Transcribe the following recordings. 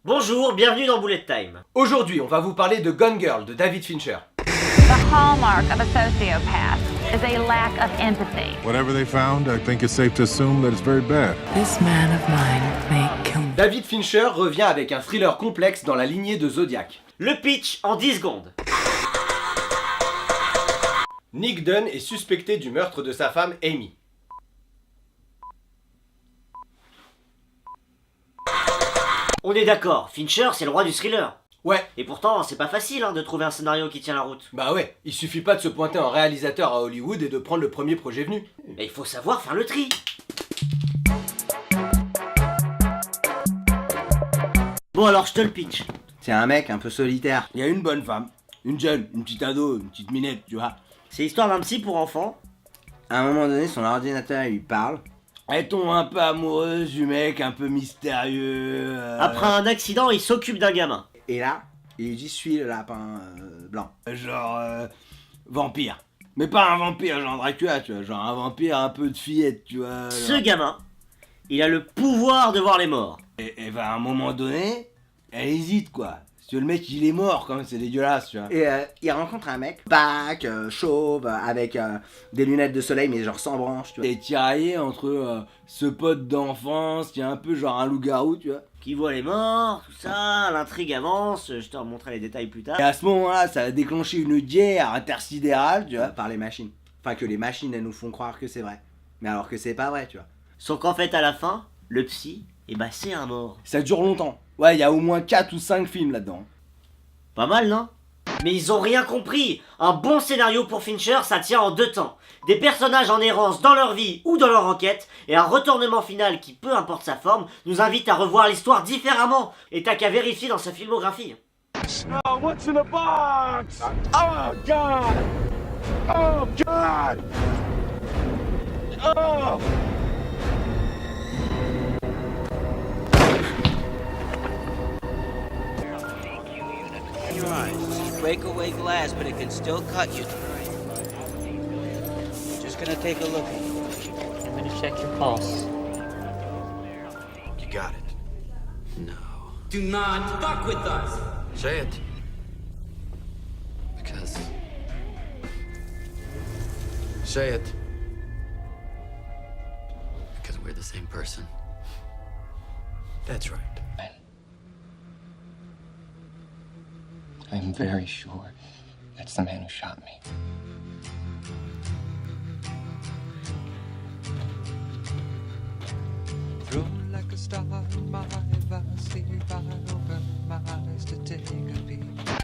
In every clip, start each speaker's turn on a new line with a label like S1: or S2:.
S1: Bonjour, bienvenue dans Bullet Time.
S2: Aujourd'hui, on va vous parler de Gone Girl de David Fincher.
S3: The hallmark of a sociopath is a lack of empathy.
S4: Whatever they found, I think it's safe to assume that it's very bad.
S5: This man of mine may kill me.
S2: David Fincher revient avec un thriller complexe dans la lignée de Zodiac.
S1: Le pitch en 10 secondes.
S2: Nick Dunn est suspecté du meurtre de sa femme Amy.
S1: On est d'accord, Fincher c'est le roi du thriller.
S2: Ouais,
S1: Et pourtant, c'est pas facile de trouver un scénario qui tient la route.
S2: bah ouais, il suffit pas de se pointer en réalisateur à Hollywood et de prendre le premier projet venu.
S1: Mais il faut savoir faire le tri. Bon alors, je te le pitch.
S6: C'est un mec un peu solitaire.
S2: Il y a une bonne femme, une jeune, une petite ado, une petite minette, tu vois.
S1: C'est l'histoire d'un psy pour enfants.
S6: À un moment donné, son ordinateur il lui parle.
S2: Elle tombe un peu amoureuse du mec un peu mystérieux.
S1: Après un accident, il s'occupe d'un gamin.
S6: Et là, il lui dit suis le lapin blanc.
S2: Genre vampire. Mais pas un vampire genre Dracula, tu vois, genre un vampire un peu de fillette, tu vois.
S1: Ce gamin, il a le pouvoir de voir les morts.
S2: Et bah à un moment donné, elle hésite quoi. Parce que le mec il est mort quand même, c'est dégueulasse, tu vois.
S6: Et il rencontre un mec, bac, chauve, avec des lunettes de soleil, mais genre sans branches, tu vois.
S2: Et tiraillé entre ce pote d'enfance qui est un peu genre un loup-garou, tu vois.
S1: Qui voit les morts, tout ça, l'intrigue avance, je te remontrerai les détails plus tard.
S2: Et à ce moment-là, ça a déclenché une guerre intersidérale, tu vois.
S6: Par les machines. Enfin, que les machines, elles nous font croire que c'est vrai. Mais alors que c'est pas vrai, tu vois.
S1: Sauf qu'en fait, à la fin, le psy, c'est un mort.
S2: Ça dure longtemps. Ouais, il y a au moins 4 ou 5 films là-dedans.
S1: Pas mal, non? Mais ils ont rien compris. Un bon scénario pour Fincher, ça tient en 2 temps. Des personnages en errance dans leur vie ou dans leur enquête, et un retournement final qui, peu importe sa forme, nous invite à revoir l'histoire différemment. Et t'as qu'à vérifier dans sa filmographie.
S7: Oh, what's in the box? Oh, God! Oh, God! Oh!
S8: Your eyes. Breakaway glass, but it can still cut you. Just gonna take a look.
S1: I'm gonna check your pulse.
S7: You got it.
S8: No.
S9: Do not fuck with us!
S7: Say it.
S9: Because
S7: Say it.
S9: we're the same person.
S7: That's right.
S10: I'm very sure that's the man who shot me.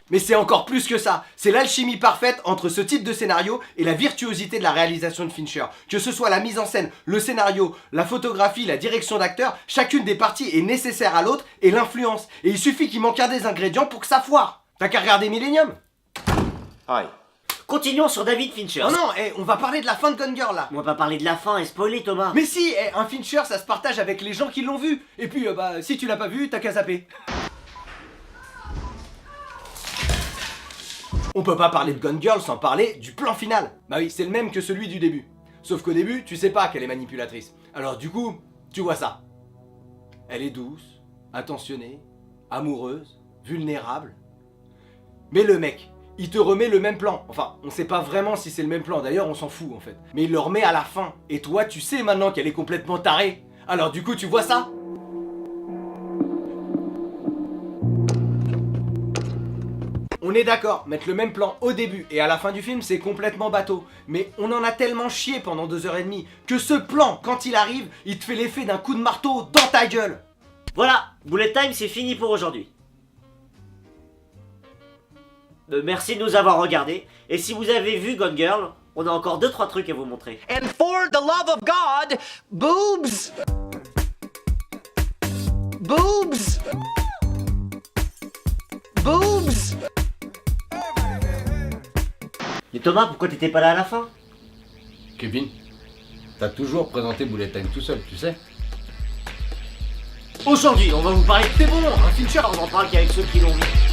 S2: Mais c'est encore plus que ça, c'est l'alchimie parfaite entre ce type de scénario et la virtuosité de la réalisation de Fincher. Que ce soit la mise en scène, le scénario, la photographie, la direction d'acteur, chacune des parties est nécessaire à l'autre et l'influence. Et il suffit qu'il manque un des ingrédients pour que ça foire. T'as qu'à regarder Millennium.
S1: Aïe. Continuons sur David Fincher.
S2: Oh non, on va parler de la fin de Gone Girl là.
S1: On va pas parler de la fin et spoiler Thomas.
S2: Mais si, un Fincher ça se partage avec les gens qui l'ont vu. Et puis si tu l'as pas vu, t'as qu'à zapper. On peut pas parler de Gone Girl sans parler du plan final. Bah oui, c'est le même que celui du début. Sauf qu'au début, tu sais pas qu'elle est manipulatrice. Alors du coup, tu vois ça. Elle est douce, attentionnée, amoureuse, vulnérable. Mais le mec, il te remet le même plan. Enfin, on sait pas vraiment si c'est le même plan, d'ailleurs on s'en fout en fait. Mais il le remet à la fin. Et toi, tu sais maintenant qu'elle est complètement tarée. Alors du coup, tu vois ça ? On est d'accord, mettre le même plan au début et à la fin du film, c'est complètement bateau. Mais on en a tellement chié pendant 2h30 que ce plan, quand il arrive, il te fait l'effet d'un coup de marteau dans ta gueule.
S1: Voilà, Bullet Time, c'est fini pour aujourd'hui. Merci de nous avoir regardés. Et si vous avez vu Gone Girl, on a encore 2-3 trucs à vous montrer.
S9: And for the love of God, boobs! Boobs! Boobs!
S1: Mais Thomas, pourquoi t'étais pas là à la fin?
S2: Kevin, t'as toujours présenté Bullet Time tout seul, tu sais.
S1: Aujourd'hui, on va vous parler de C'est bon, un Fincher, on en parle qu'avec ceux qui l'ont vu.